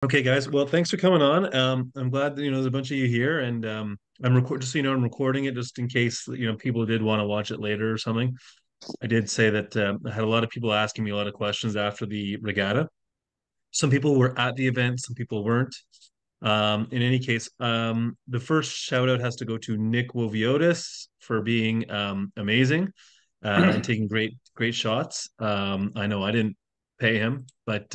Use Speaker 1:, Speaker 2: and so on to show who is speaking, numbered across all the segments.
Speaker 1: Okay, guys. Well, thanks for coming on. I'm glad that there's a bunch of you here, and just so you know, I'm recording it just in case people did want to watch it later or something. I did say that I had a lot of people asking me a lot of questions after the regatta. Some people were at the event, some people weren't. In any case, the first shout out has to go to Nick Woviotis for being amazing and taking great shots. I know I didn't pay him, but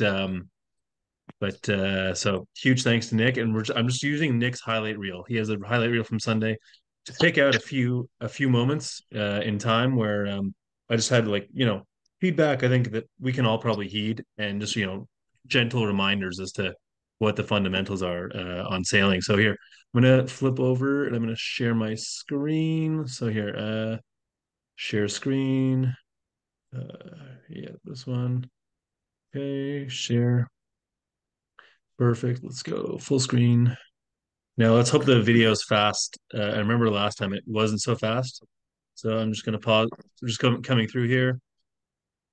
Speaker 1: so huge thanks to Nick, and I'm just using Nick's highlight reel. He has a highlight reel from Sunday to pick out a few moments in time where I just had feedback. I think that we can all probably heed, and just gentle reminders as to what the fundamentals are on sailing. So here I'm gonna flip over and I'm gonna share my screen. So here, share screen. Yeah, this one. Okay, share. Perfect. Let's go full screen. Now let's hope the video is fast. I remember last time it wasn't so fast. So I'm just gonna pause. Just coming through here,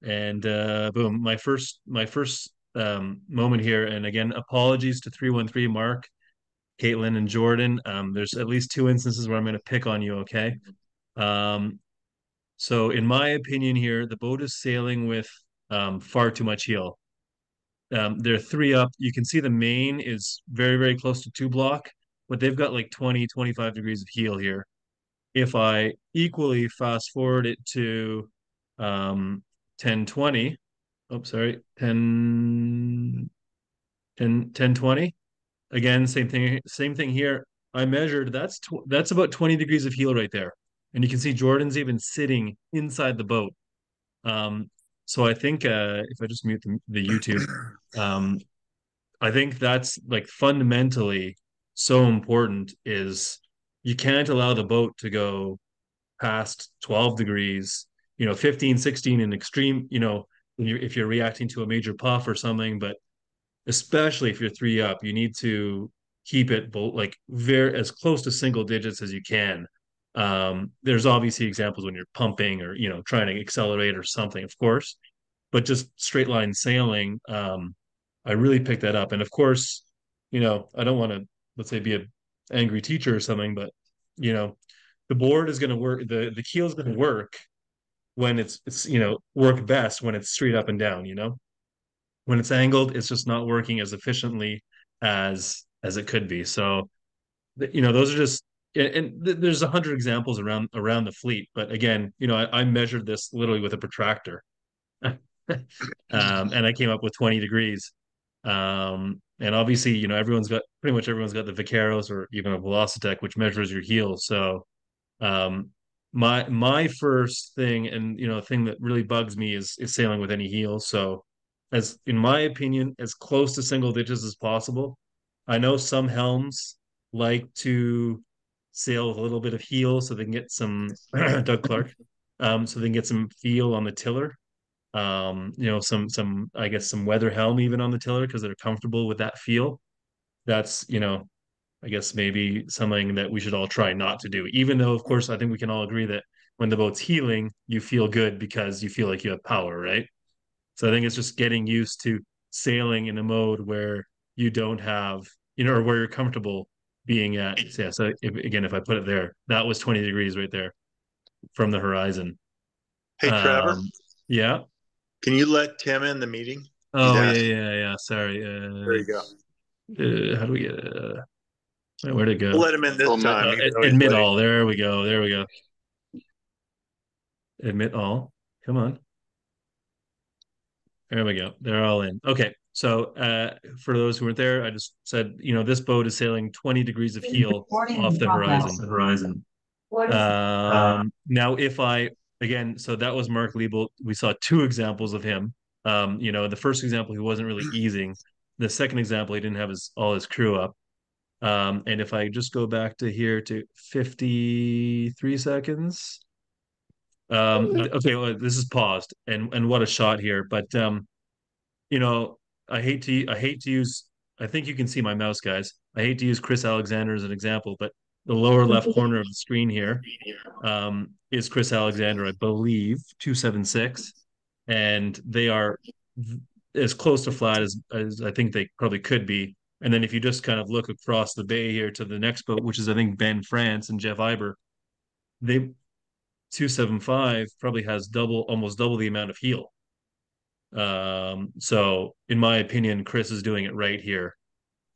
Speaker 1: and boom, my first moment here. And again, apologies to 313 Mark, Caitlin, and Jordan. There's at least two instances where I'm gonna pick on you. Okay. Um, so in my opinion here, the boat is sailing with far too much heel. They're three up. You can see the main is very close to two block, but they've got like 20, 25 degrees of heel here. If I equally fast forward it to 1020, oh, sorry, 1020. Again, same thing here. I measured that's about 20 degrees of heel right there. And you can see Jordan's even sitting inside the boat. Um, so I think if I just mute the YouTube, um, I think that's like fundamentally so important is you can't allow the boat to go past 12 degrees, 15, 16 in extreme, if you're reacting to a major puff or something, but especially if you're three up, you need to keep it both like very as close to single digits as you can. There's obviously examples when you're pumping or, trying to accelerate or something, of course, but just straight line sailing, I really picked that up. And of course, I don't want to, let's say, be an angry teacher or something, but you know, the board is going to work, the keel is going to work when it's work best when it's straight up and down. When it's angled, it's just not working as efficiently as it could be. So those are just there's 100 examples around the fleet, but again, I measured this literally with a protractor. And I came up with 20 degrees. And obviously, pretty much everyone's got the Vaqueros or even a Velocitech, which measures your heel. So, um, my first thing, and thing that really bugs me is sailing with any heel. So, as in my opinion, as close to single digits as possible. I know some helms like to sail with a little bit of heel so they can get some Doug Clark, so they can get some feel on the tiller, some I guess some weather helm even on the tiller because they're comfortable with that feel. That's I guess maybe something that we should all try not to do, even though of course I think we can all agree that when the boat's heeling you feel good because you feel like you have power, right? So I think it's just getting used to sailing in a mode where you don't have, or where you're comfortable being at. So yeah, so again, if I put it there, that was 20 degrees right there from the horizon.
Speaker 2: Hey, Trevor,
Speaker 1: um yeah.
Speaker 2: can you let Tim in the meeting? He's
Speaker 1: Oh yeah,
Speaker 2: asked.
Speaker 1: yeah, yeah. Sorry.
Speaker 2: There you go.
Speaker 1: How do we get? Where'd it
Speaker 2: We'll
Speaker 1: go?
Speaker 2: let him in this time, even though he's
Speaker 1: Admit
Speaker 2: waiting.
Speaker 1: all. There we go. There we go. Admit all. Come on. There we go. They're all in. Okay. So, for those who weren't there, I just said, this boat is sailing 20 degrees of heel
Speaker 3: Recording
Speaker 1: off
Speaker 3: in
Speaker 1: the
Speaker 3: progress.
Speaker 1: horizon.
Speaker 3: What is
Speaker 1: Now, if I again, so that was Mark Liebel. We saw two examples of him. The first example, he wasn't really easing. The second example, he didn't have all his crew up. And if I just go back to here to 53 seconds. Okay, well, this is paused, and what a shot here. But you know, I hate to use. I think you can see my mouse, guys. I hate to use Chris Alexander as an example, but the lower left corner of the screen here is Chris Alexander, I believe, 276, and they are as close to flat as I think they probably could be. And then if you just kind of look across the bay here to the next boat, which is I think Ben France and Jeff Iber, they 275 probably has almost double the amount of heel. So in my opinion, Chris is doing it right here.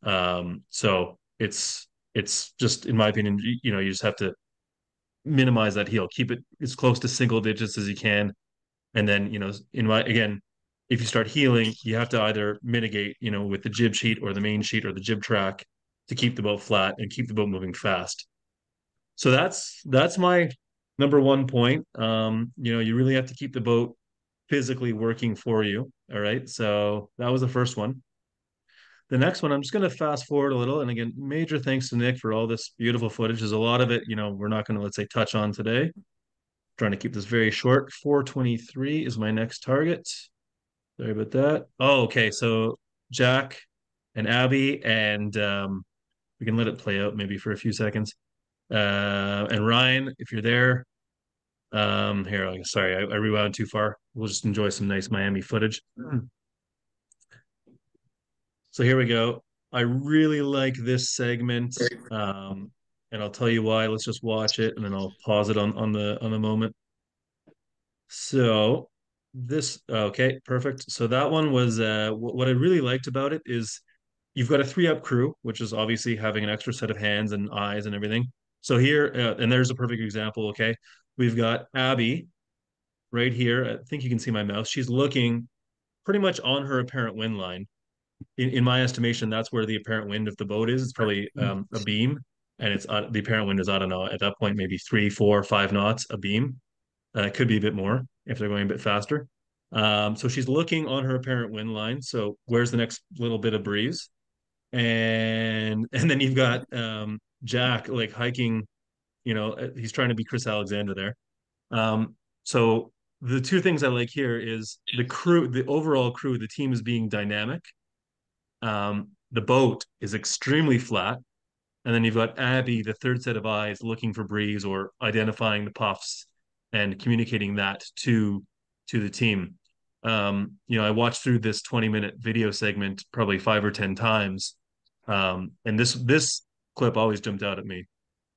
Speaker 1: So it's just in my opinion, you just have to minimize that heel, keep it as close to single digits as you can, and then again, if you start heeling, you have to either mitigate, with the jib sheet or the main sheet or the jib track to keep the boat flat and keep the boat moving fast. So that's my number one point. You really have to keep the boat physically working for you. All right. So that was the first one. The next one, I'm just going to fast forward a little. And again, major thanks to Nick for all this beautiful footage. There's a lot of it, we're not going to, let's say, touch on today. Trying to keep this very short. 423 is my next target. Sorry about that. Oh, okay. So Jack and Abby, and we can let it play out maybe for a few seconds. And Ryan, if you're there, here, sorry, I rewound too far. We'll just enjoy some nice Miami footage. So here we go. I really like this segment, and I'll tell you why. Let's just watch it, and then I'll pause it on the moment. So this, okay, perfect. So that one was what I really liked about it is you've got a 3-up crew, which is obviously having an extra set of hands and eyes and everything. So here, and there's a perfect example. Okay, we've got Abby right here. I think you can see my mouse. She's looking pretty much on her apparent wind line. In my estimation, that's where the apparent wind of the boat is. It's probably a beam, and it's the apparent wind is, I don't know, at that point maybe 3, 4, 5 knots a beam. It could be a bit more if they're going a bit faster. So she's looking on her apparent wind line. So where's the next little bit of breeze? And then you've got Jack like hiking. He's trying to be Chris Alexander there. So the two things I like here is the crew, the overall crew, the team is being dynamic. The boat is extremely flat. And then you've got Abby, the third set of eyes, looking for breeze or identifying the puffs and communicating that to the team. I watched through this 20-minute video segment probably 5 or 10 times. And this clip always jumped out at me.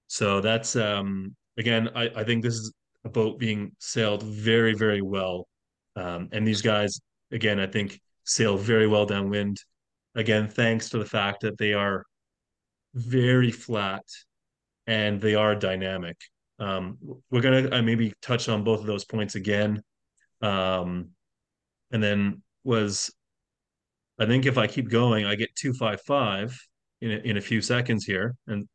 Speaker 1: So that's again, I think this is a boat being sailed very, very well. And these guys, again, I think sail very well downwind. Again, thanks to the fact that they are very flat and they are dynamic. We're gonna maybe touch on both of those points again. And then I think if I keep going, I get 255 in a few seconds here. And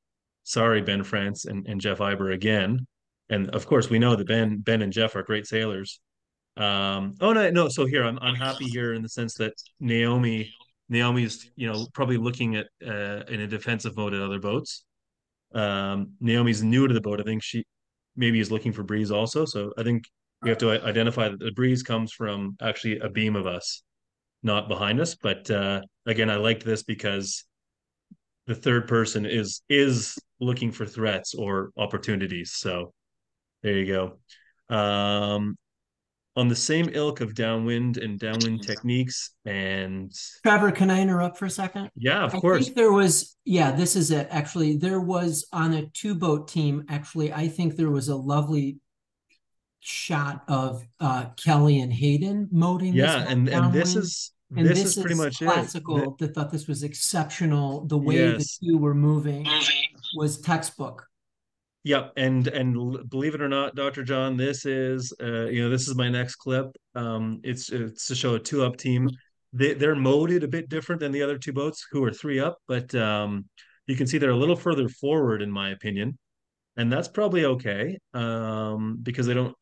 Speaker 1: sorry, Ben France and Jeff Iber again. And of course, we know that Ben and Jeff are great sailors. Oh no. So here I'm happy here in the sense that Naomi's probably looking at in a defensive mode at other boats. Naomi's new to the boat. I think she maybe is looking for breeze also. So I think we have to identify that the breeze comes from actually a beam of us, not behind us. But again, I liked this because the third person is looking for threats or opportunities. So there you go. On the same ilk of downwind and downwind techniques and
Speaker 3: Trevor, can I interrupt for a second?
Speaker 1: Yeah, of course.
Speaker 3: Think there was, this is it. Actually, there was on a 2-boat team, actually, I think there was a lovely shot of Kelly and Hayden moding this
Speaker 1: and this is pretty much
Speaker 3: classical. They thought this was exceptional. The way the two were moving was textbook.
Speaker 1: Yep, and believe it or not, Dr. John, this is this is my next clip. It's to show a 2-up team. They're moded a bit different than the other 2 boats who are 3-up, but you can see they're a little further forward in my opinion, and that's probably okay because they don't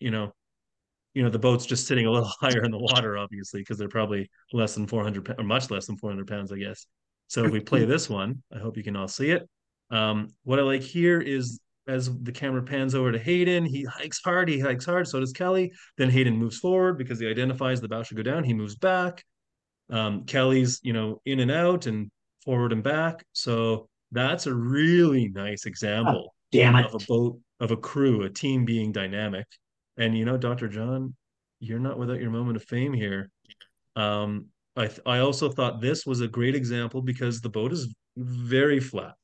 Speaker 1: the boat's just sitting a little higher in the water, obviously, because they're probably less than 400 or much less than 400 pounds, I guess. So if we play this one, I hope you can all see it. What I like here is as the camera pans over to Hayden, he hikes hard, so does Kelly. Then Hayden moves forward because he identifies the bow should go down. He moves back. Kelly's, in and out and forward and back. So that's a really nice example of a boat, of a crew, a team being dynamic. And Dr. John, you're not without your moment of fame here. I also thought this was a great example because the boat is very flat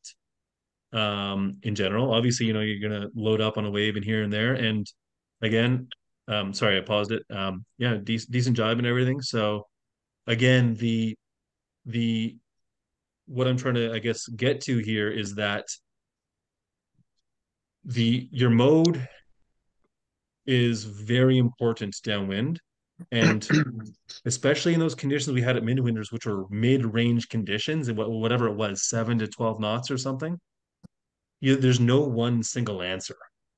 Speaker 1: in general. Obviously, you're going to load up on a wave in here and there. And again, sorry, I paused it. Yeah, decent jibe and everything. So again, the what I'm trying to, I guess, get to here is that your mode is very important downwind. And especially in those conditions we had at Midwinters, which were mid-range conditions, and whatever it was, 7 to 12 knots or something. There's no one single answer.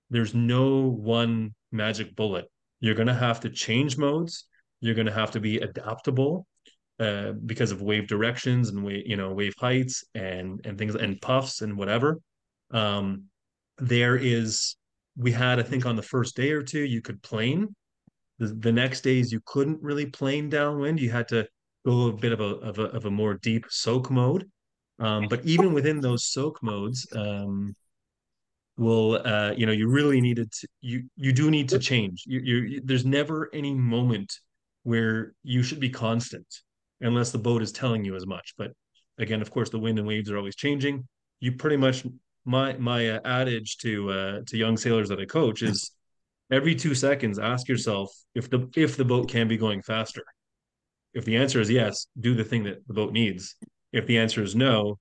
Speaker 1: There's no one magic bullet. You're going to have to change modes. You're going to have to be adaptable because of wave directions and wave heights and things and puffs and whatever. Um, there is we had, I think, on the first day or two you could plane. The next days you couldn't really plane downwind. You had to go a bit of a more deep soak mode. But even within those soak modes, you really needed to you do need to change. There's never any moment where you should be constant unless the boat is telling you as much. But again, of course, the wind and waves are always changing. You pretty much my adage to young sailors that I coach is every 2 seconds ask yourself if the boat can be going faster. If the answer is yes, do the thing that the boat needs. If the answer is no,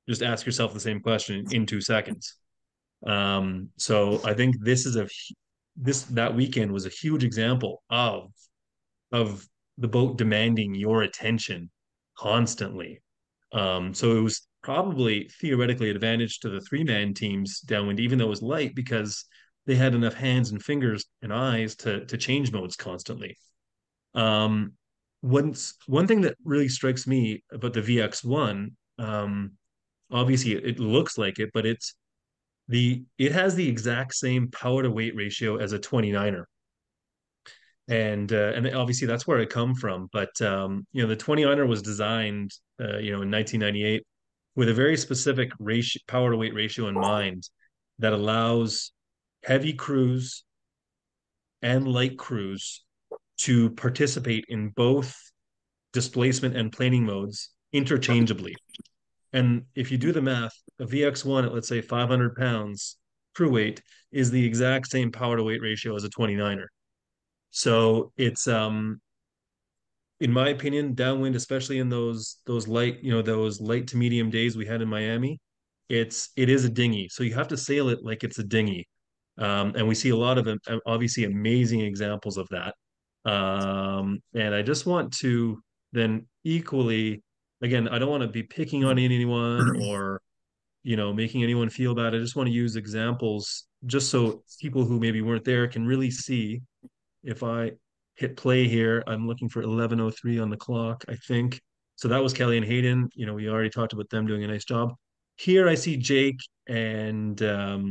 Speaker 1: just ask yourself the same question in 2 seconds. So I think that weekend was a huge example of the boat demanding your attention constantly. So it was probably theoretically advantage to the three-man teams downwind, even though it was light, because they had enough hands and fingers and eyes to change modes constantly. Um, one thing that really strikes me about the VX1, obviously it looks like it, but it has the exact same power to weight ratio as a 29er. And obviously that's where I come from. But the 29er was designed in 1998 with a very specific ratio, power to weight ratio in mind that allows heavy crews and light crews to participate in both displacement and planing modes interchangeably. And if you do the math, a VX1 at, let's say, 500 pounds crew weight is the exact same power to weight ratio as a 29er. So it's in my opinion, downwind, especially in those light, those light to medium days we had in Miami, it is a dinghy. So you have to sail it like it's a dinghy. And we see a lot of obviously amazing examples of that. And I just want to then equally, again, I don't want to be picking on anyone or making anyone feel bad. I just want to use examples just so people who maybe weren't there can really see. If I hit play here, I'm looking for 11:03 on the clock, I think. So that was Kelly and Hayden. We already talked about them doing a nice job. Here I see Jake and Devin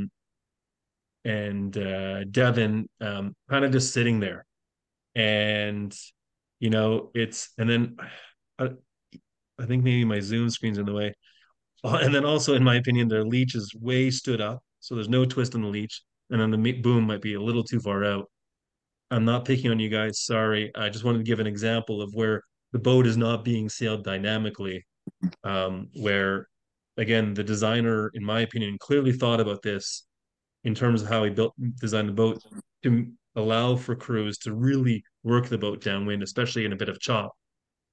Speaker 1: kind of just sitting there. And and then I, I think maybe my Zoom screen's in the way. And then also, in my opinion, their leech is way stood up, so there's no twist on the leech, and then the boom might be a little too far out. I'm not picking on you guys. Sorry. I just wanted to give an example of where the boat is not being sailed dynamically. Where, again, the designer, in my opinion, clearly thought about this in terms of how he designed the boat to allow for crews to really work the boat downwind, especially in a bit of chop.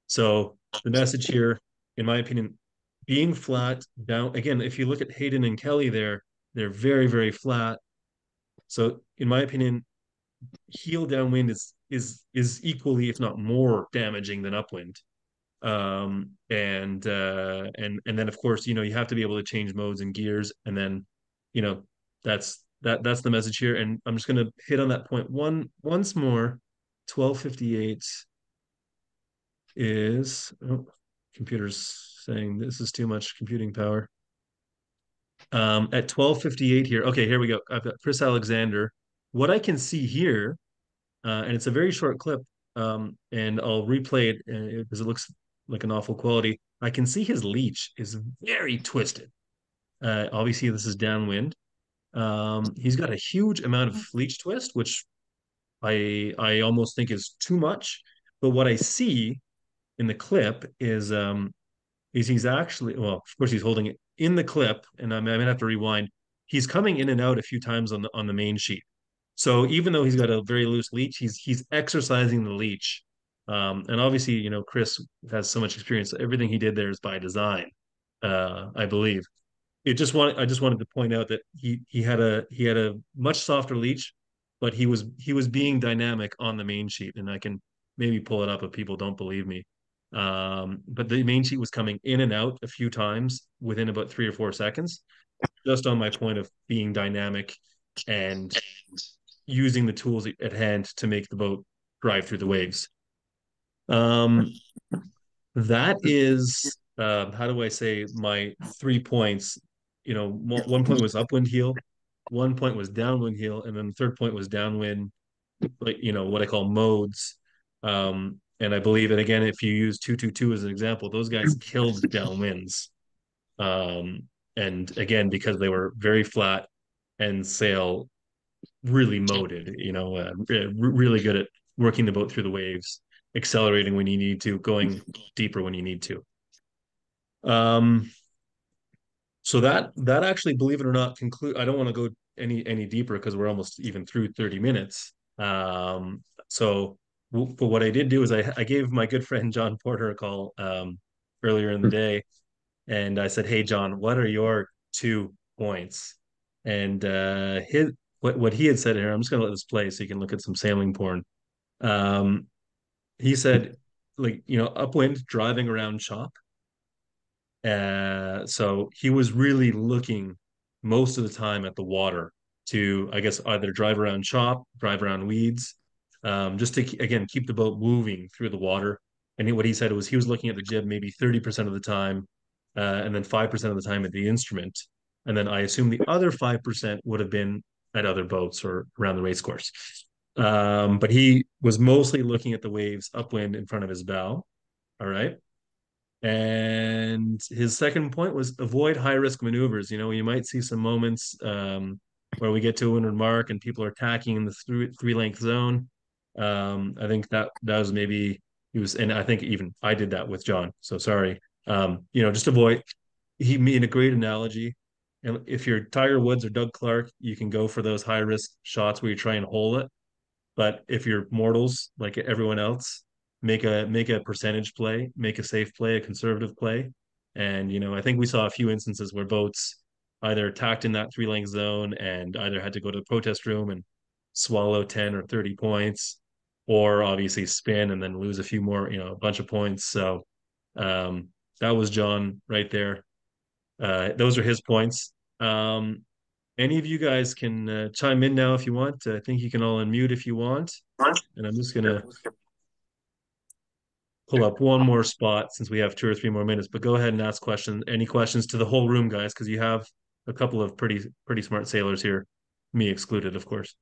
Speaker 1: So the message here, in my opinion, being flat down. Again, if you look at Hayden and Kelly there, they're very, very flat. So in my opinion, heel downwind is equally, if not more, damaging than upwind. And then of course, you have to be able to change modes and gears, and then, you know, that's the message here. And I'm just gonna hit on that point once more. 12:58 is computer's saying this is too much computing power. At 12:58 here. Okay, here we go. I've got Chris Alexander. What I can see here, and it's a very short clip, and I'll replay it because it looks like an awful quality. I can see his leech is very twisted. Obviously, this is downwind. He's got a huge amount of leech twist, which I almost think is too much. But what I see in the clip is is he's actually, well, of course he's holding it in the clip, and I'm gonna have to rewind. He's coming in and out a few times on the main sheet. So even though he's got a very loose leech, he's exercising the leech. And obviously, Chris has so much experience. Everything he did there is by design, I believe. I just wanted to point out that he had a much softer leech, but he was being dynamic on the main sheet, and I can maybe pull it up if people don't believe me. But the main sheet was coming in and out a few times within about 3 or 4 seconds, just on my point of being dynamic and using the tools at hand to make the boat drive through the waves. Um, that is, how do I say, my 3 points. One point was upwind heel, one point was downwind heel, and then the third point was downwind, like, what I call modes. And I believe, and again, if you use 222 as an example, those guys killed downwinds. Um, and again, because they were very flat and sail really moded, really good at working the boat through the waves, accelerating when you need to, going deeper when you need to. Um, so that actually, believe it or not, conclude. I don't want to go any deeper because we're almost even through 30 minutes. So but what I did do is I gave my good friend John Porter a call earlier in the day, and I said, "Hey John, what are your 2 points?" And his what he had said here, I'm just gonna let this play so you can look at some sailing porn. Um, he said, like, upwind driving around chop. So he was really looking most of the time at the water to, I guess, either drive around chop, drive around weeds, just to again keep the boat moving through the water. And what he said was he was looking at the jib maybe 30% of the time, and then 5% of the time at the instrument. And then I assume the other 5% would have been at other boats or around the race course. But he was mostly looking at the waves upwind in front of his bow. All right. And his second point was avoid high risk maneuvers. You might see some moments where we get to a windward mark and people are tacking in the three length zone. I think that was maybe he was, and I think even I did that with John. So sorry. Just avoid. He made a great analogy. And if you're Tiger Woods or Doug Clark, you can go for those high risk shots where you try and hole it. But if you're mortals like everyone else, make a percentage play, make a safe play, a conservative play. And I think we saw a few instances where boats either attacked in that three length zone and either had to go to the protest room and swallow 10 or 30 points, or obviously spin and then lose a few more, a bunch of points. So um, that was John right there. Those are his points. Any of you guys can chime in now if you want. I think you can all unmute if you want. And I'm just going to pull up one more spot since we have 2 or 3 more minutes. But go ahead and ask questions. Any questions to the whole room, guys, because you have a couple of pretty smart sailors here, me excluded, of course.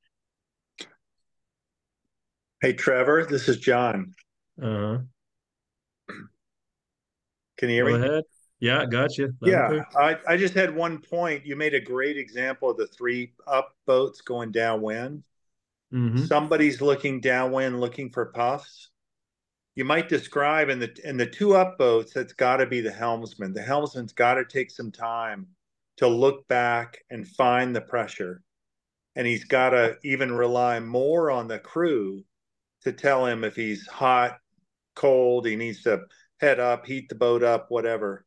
Speaker 2: Hey, Trevor, this is John.
Speaker 1: Uh,
Speaker 2: Can you hear
Speaker 1: Go
Speaker 2: me?
Speaker 1: ahead. Yeah, gotcha.
Speaker 2: Yeah, I just had one point. You made a great example of the three up boats going downwind.
Speaker 1: Mm-hmm.
Speaker 2: Somebody's looking downwind, looking for puffs. You might describe in the two up boats, that's got to be the helmsman. The helmsman's got to take some time to look back and find the pressure. And he's got to even rely more on the crew to tell him if he's hot, cold, he needs to head up, heat the boat up, whatever.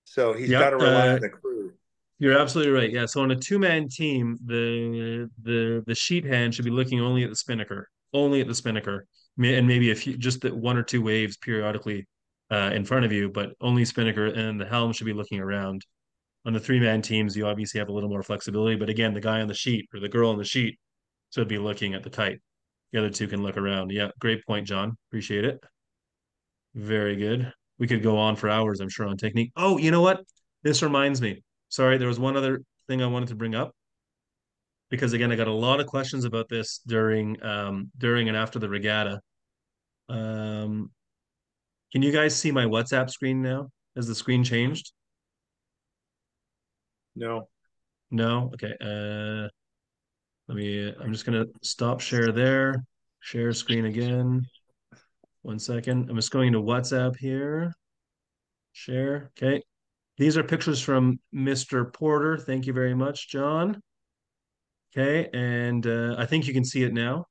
Speaker 2: So he's got
Speaker 1: Yep.
Speaker 2: to rely on the crew.
Speaker 1: You're absolutely right. Yeah. So on a two-man team, the sheet hand should be looking only at the spinnaker, and maybe a few, just the one or two waves periodically in front of you, but only spinnaker, and the helm should be looking around. On the three-man teams, you obviously have a little more flexibility, but again, the guy on the sheet or the girl on the sheet should be looking at the kite. The other two can look around. Yeah, great point, John. Appreciate it. Very good. We could go on for hours, I'm sure, on technique. Oh, you know what? This reminds me. Sorry, there was one other thing I wanted to bring up because again, I got a lot of questions about this during and after the regatta. Um, can you guys see my WhatsApp screen now? Has the screen changed?
Speaker 2: No.
Speaker 1: No? Okay. I'm just gonna stop share there. Share screen again. 1 second. I'm just going to WhatsApp here. Share. Okay. These are pictures from Mr. Porter. Thank you very much, John. Okay, and I think you can see it now.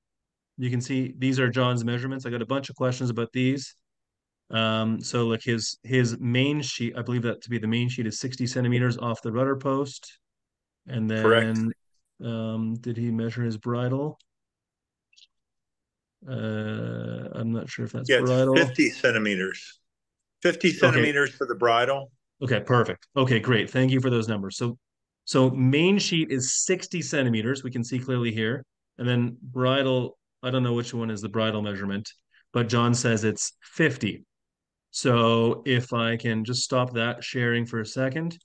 Speaker 1: You can see these are John's measurements. I got a bunch of questions about these. So like his main sheet, I believe that to be the main sheet is 60 centimeters off the rudder post. And
Speaker 2: Correct.
Speaker 1: then did he measure his bridle? I'm not sure if that's
Speaker 2: Yeah, it's
Speaker 1: bridle.
Speaker 2: 50 centimeters. 50
Speaker 1: Okay,
Speaker 2: centimeters for the bridle.
Speaker 1: okay, perfect. Okay, great. Thank you for those numbers. So main sheet is 60 centimeters. We can see clearly here. And then bridle, I don't know which one is the bridle measurement, but John says it's 50. So if I can just stop that sharing for a second,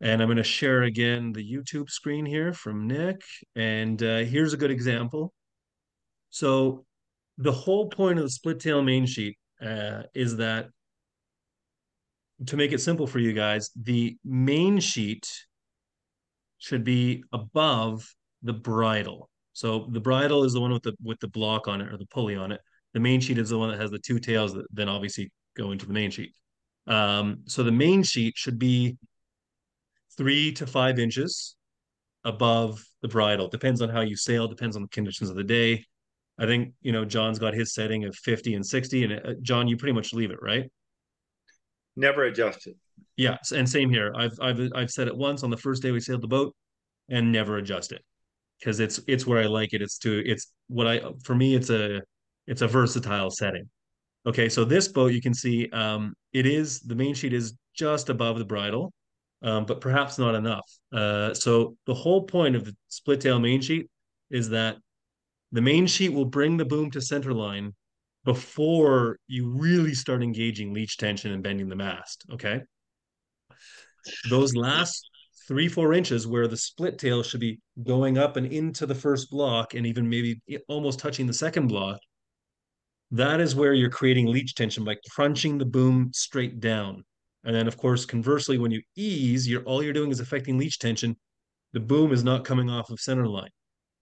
Speaker 1: and I'm going to share again the YouTube screen here from Nick. And here's a good example. So the whole point of the split tail main sheet is that to make it simple for you guys, the main sheet should be above the bridle. So the bridle is the one with the block on it or the pulley on it. The main sheet is the one that has the two tails that then obviously go into the main sheet. So the main sheet should be 3 to 5 inches above the bridle. Depends on how you sail, depends on the conditions of the day. I think, John's got his setting of 50 and 60. And John, you pretty much leave it, right?
Speaker 2: Never adjusted.
Speaker 1: Yeah. And same here. I've said it once on the first day we sailed the boat and never adjust it because it's where I like it. It's what for me, it's a versatile setting. Okay. So this boat, you can see, the main sheet is just above the bridle, but perhaps not enough. So the whole point of the split tail main sheet is that the main sheet will bring the boom to center line before you really start engaging leech tension and bending the mast. Okay. Those last 3, 4 inches where the split tail should be going up and into the first block and even maybe almost touching the second block, that is where you're creating leech tension by crunching the boom straight down. And then, of course, conversely, when you ease, all you're doing is affecting leech tension. The boom is not coming off of center line.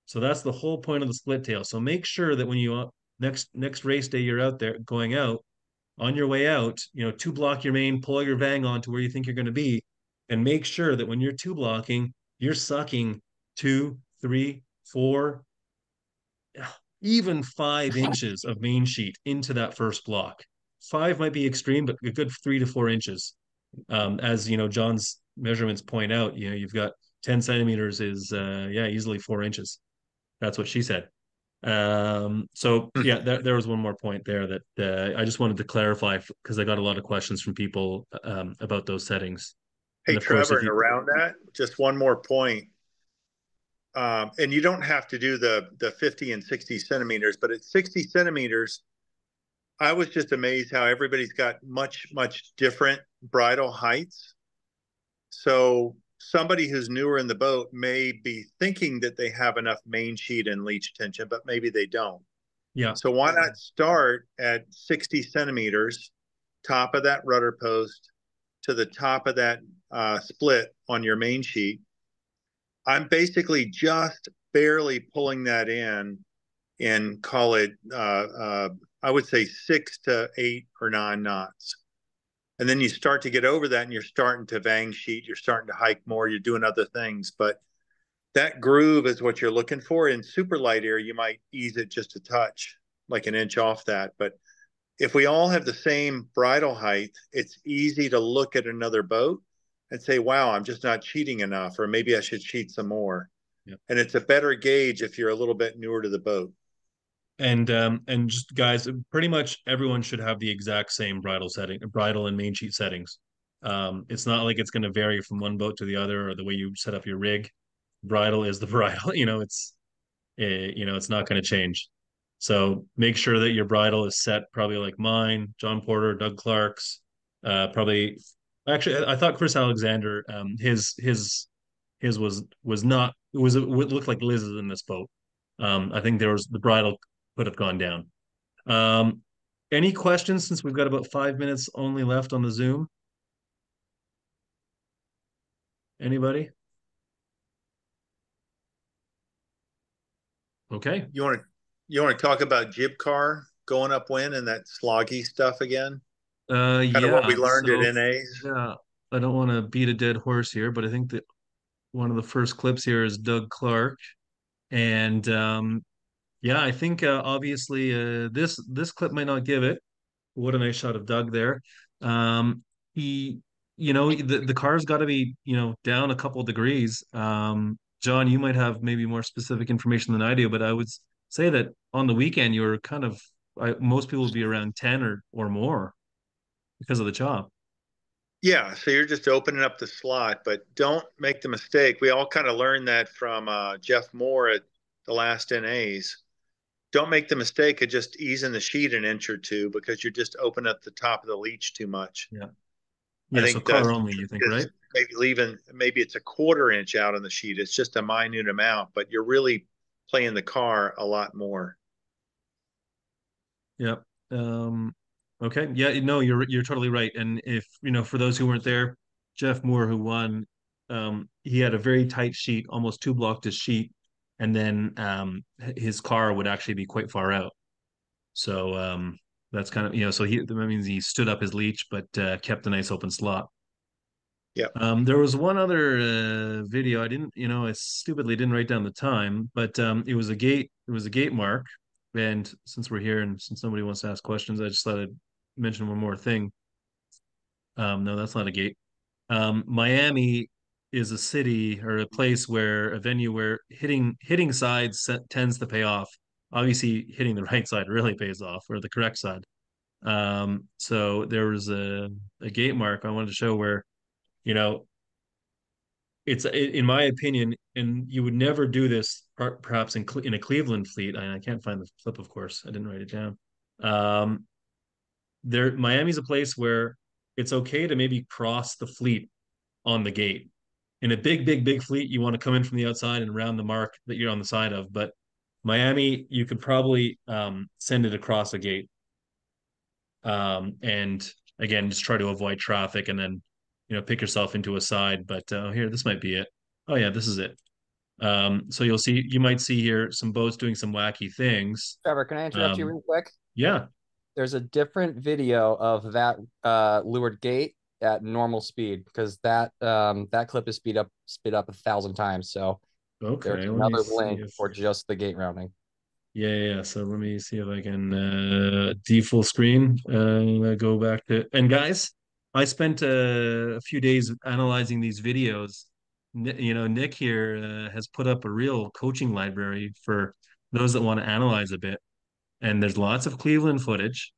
Speaker 1: So that's the whole point of the split tail. So make sure that when you next race day you're out there going out, on your way out, two block your main, pull your vang on to where you think you're going to be, and make sure that when you're two blocking, you're sucking 2, 3, 4, even 5 inches of main sheet into that first block. 5 might be extreme, but a good 3 to 4 inches. As John's measurements point out, you've got 10 centimeters is easily 4 inches. That's what she said. So yeah, there was one more point there that I just wanted to clarify because I got a lot of questions from people about those settings.
Speaker 2: Hey,
Speaker 1: And of course,
Speaker 2: Trevor,
Speaker 1: if
Speaker 2: and
Speaker 1: you
Speaker 2: around that, just one more point. And you don't have to do the 50 and 60 centimeters, but at 60 centimeters, I was just amazed how everybody's got much, much different bridle heights. So somebody who's newer in the boat may be thinking that they have enough main sheet and leech tension, but maybe they don't.
Speaker 1: yeah,
Speaker 2: So why not start at 60 centimeters, top of that rudder post to the top of that split on your main sheet? I'm basically just barely pulling that in call it I would say 6 to 8 or 9 knots. And then you start to get over that and you're starting to vang sheet, you're starting to hike more, you're doing other things. But that groove is what you're looking for. In super light air, you might ease it just a touch, like an inch off that. But if we all have the same bridle height, it's easy to look at another boat and say, wow, I'm just not cheating enough, or maybe I should cheat some more.
Speaker 1: yeah.
Speaker 2: And it's a better gauge if you're a little bit newer to the boat.
Speaker 1: And just guys, pretty much everyone should have the exact same bridle and main sheet settings. It's not like it's going to vary from one boat to the other or the way you set up your rig. Bridle is the bridle. It's not going to change. So make sure that your bridle is set probably like mine, John Porter, Doug Clark's. Probably, actually, I thought Chris Alexander, his was not. It looked like Liz's in this boat. I think the bridle could have gone down. Um, any questions since we've got about 5 minutes only left on the Zoom? Anybody? Okay.
Speaker 2: You want to talk about jib car going upwind and that sloggy stuff again? Kind of what we
Speaker 1: Yeah.
Speaker 2: learned at
Speaker 1: So
Speaker 2: NAs.
Speaker 1: yeah, I don't want to beat a dead horse here, but I think that one of the first clips here is Doug Clark, and yeah, I think obviously this clip might not give it. What a nice shot of Doug there. He, the car's got to be, down a couple degrees. John, you might have maybe more specific information than I do, but I would say that on the weekend you were kind of, most people would be around 10 or more because of the chop.
Speaker 2: Yeah, so you're just opening up the slot, but don't make the mistake. We all kind of learned that from Jeff Moore at the last NAs. Don't make the mistake of just easing the sheet an inch or two because you're just opening up the top of the leach too much.
Speaker 1: Yeah.
Speaker 2: I
Speaker 1: Yeah. So
Speaker 2: think the
Speaker 1: car only,
Speaker 2: trick
Speaker 1: you think,
Speaker 2: is
Speaker 1: right?
Speaker 2: maybe it's a quarter inch out on the sheet. It's just a minute amount, but you're really playing the car a lot more.
Speaker 1: Yeah. Um, okay. Yeah, no, you're totally right. And if, for those who weren't there, Jeff Moore, who won, he had a very tight sheet, almost two blocked his sheet, and then his car would actually be quite far out. So that's kind of, so that means he stood up his leach, but kept a nice open slot.
Speaker 2: Yep.
Speaker 1: There was one other video. I didn't, I stupidly didn't write down the time, but it was a gate mark. And since we're here and since nobody wants to ask questions, I just thought I'd mention one more thing. No, that's not a gate. Miami is a city or a place where a venue where hitting sides tends to pay off. Obviously, hitting the right side really pays off, or the correct side. So there was a gate mark I wanted to show where, you know, in my opinion, and you would never do this perhaps in a Cleveland fleet. I can't find the clip, of course. I didn't write it down. Um, Miami's a place where it's okay to maybe cross the fleet on the gate. In a big fleet, you want to come in from the outside and round the mark that you're on the side of. But Miami, you could probably send it across a gate, and again, just try to avoid traffic, and then pick yourself into a side. But here, this might be it. Oh yeah, this is it. So you might see here some boats doing some wacky things.
Speaker 4: Trevor, can I interrupt you
Speaker 1: Um,
Speaker 4: real quick?
Speaker 1: yeah.
Speaker 4: There's a different video of that leeward gate at normal speed because that clip is speed up 1,000 times. So there's
Speaker 1: Okay. Let me
Speaker 4: another
Speaker 1: see
Speaker 4: link
Speaker 1: if.
Speaker 4: for just the gate rounding.
Speaker 1: Yeah. So let me see if I can D full screen. Go back to and guys, I spent a few days analyzing these videos. Nick here has put up a real coaching library for those that want to analyze a bit, and there's lots of Cleveland footage.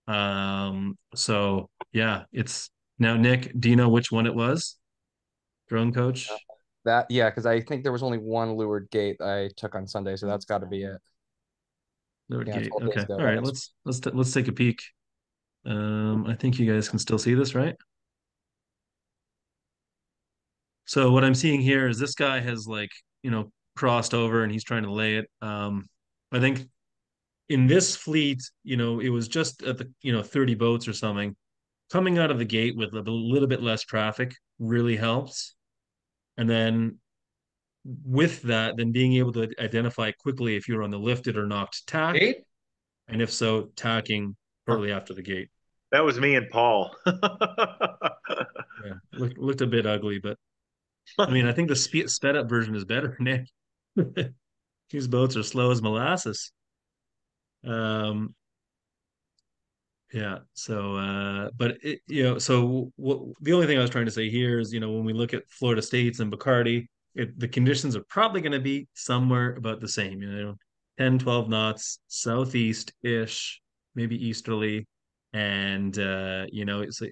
Speaker 1: So yeah, it's now Nick. Do you know which one it was? Drone
Speaker 4: Uh,
Speaker 1: coach.
Speaker 4: yeah, because I think there was only one leeward gate I took on Sunday, so that's got to be it.
Speaker 1: Leeward
Speaker 4: Yeah,
Speaker 1: gate.
Speaker 4: 12 days
Speaker 1: Okay.
Speaker 4: ago.
Speaker 1: All right. Let's take a peek. I think you guys can still see this, right? So what I'm seeing here is this guy has crossed over and he's trying to lay it. I think in this fleet, it was just at the 30 boats or something. Coming out of the gate with a little bit less traffic really helps. And then with that, then being able to identify quickly if you're on the lifted or knocked tack, and if so, tacking
Speaker 2: Huh.
Speaker 1: shortly after the gate.
Speaker 2: That was me and Paul.
Speaker 1: Yeah, looked a bit ugly, but I mean, I think the sped up version is better, Nick. These boats are slow as molasses. Um, yeah. So, but the only thing I was trying to say here is, when we look at Florida States and Bacardi, the conditions are probably going to be somewhere about the same, 10, 12 knots, southeast-ish, maybe easterly. And, it's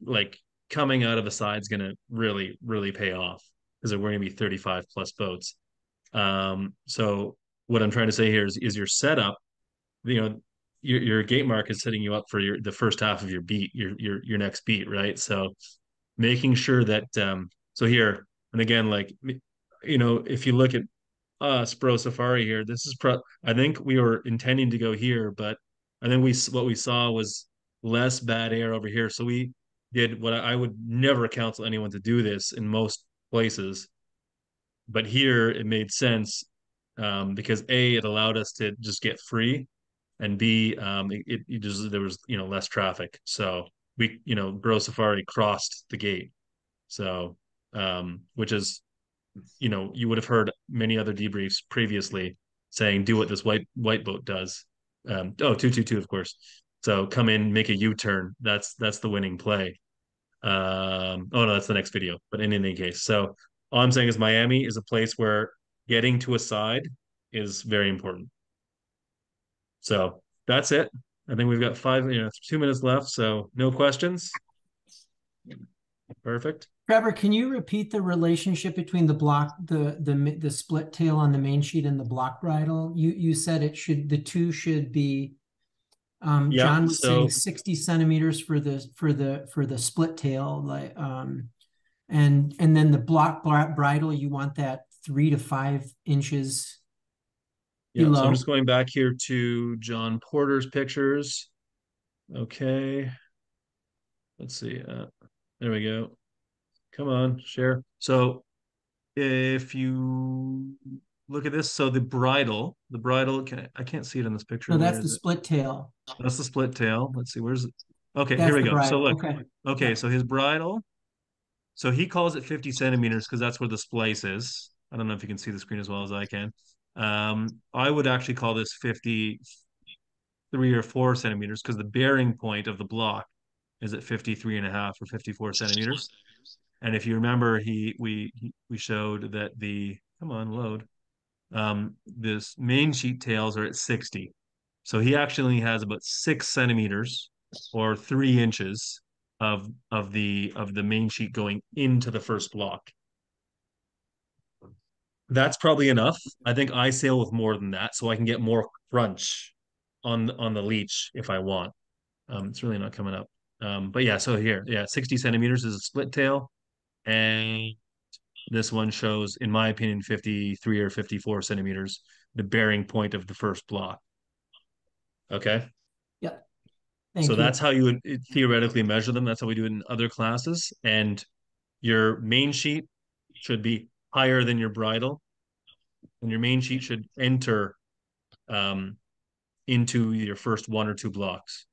Speaker 1: like coming out of the side's going to really, really pay off because we're going to be 35 plus boats. So what I'm trying to say here is your setup, you know, your gate mark is setting you up for the first half of your beat, your next beat, right? So making sure that so here and again, if you look at us Pro Safari here, this is I think we were intending to go here, but I think what we saw was less bad air over here. So we did what I would never counsel anyone to do this in most places, but here it made sense because A, it allowed us to just get free, and B, it just there was less traffic, so Bro Safari crossed the gate. So, which is, you would have heard many other debriefs previously saying, do what this white boat does. 222, of course. So come in, make a U-turn. That's the winning play. Oh no, that's the next video. But in any case, so all I'm saying is Miami is a place where getting to a side is very important. So that's it. I think we've got 2 minutes left. So no questions. Perfect.
Speaker 3: Trevor, can you repeat the relationship between the split tail on the main sheet and the block bridle? You said the two should be.
Speaker 1: Yeah,
Speaker 3: John was saying
Speaker 1: so
Speaker 3: 60 centimeters for the split tail, and then the block bridle, you want that 3 to 5 inches
Speaker 1: yeah, so I'm
Speaker 3: below.
Speaker 1: just going back here to John Porter's pictures. Okay. Let's see. There we go. Come on, share. So if you look at this, so the bridle, I can't see it in this picture.
Speaker 3: No,
Speaker 1: Where
Speaker 3: that's the
Speaker 1: is it?
Speaker 3: split tail.
Speaker 1: That's the split tail. Let's see, where's it? Okay, here
Speaker 3: That's
Speaker 1: we
Speaker 3: the
Speaker 1: go. So
Speaker 3: bridle.
Speaker 1: look,
Speaker 3: Okay.
Speaker 1: okay,
Speaker 3: Yeah.
Speaker 1: so his bridle, so he calls it 50 centimeters because that's where the splice is. I don't know if you can see the screen as well as I can. I would actually call this 53 or 4 centimeters because the bearing point of the block is at 53 and a half or 54 centimeters. And if you remember, we showed that come on, load. This main sheet tails are at 60. So he actually has about 6 centimeters or 3 inches of the main sheet going into the first block. That's probably enough. I think I sail with more than that, so I can get more crunch on the leech if I want. It's really not coming up. But yeah, so here, yeah, 60 centimeters is a split tail, and this one shows, in my opinion, 53 or 54 centimeters, the bearing point of the first block. Okay.
Speaker 3: Yeah.
Speaker 1: So
Speaker 3: Thank
Speaker 1: that's
Speaker 3: you.
Speaker 1: how you would theoretically measure them. That's how we do it in other classes. And your main sheet should be higher than your bridle, and your main sheet should enter um, into your first 1 or 2 blocks.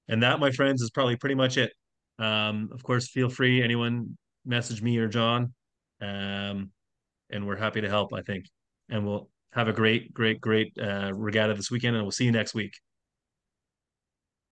Speaker 1: And that, my friends, is probably pretty much it. Of course, feel free, anyone message me or John, and we're happy to help, I think. And we'll have a great regatta this weekend, and we'll see you next week.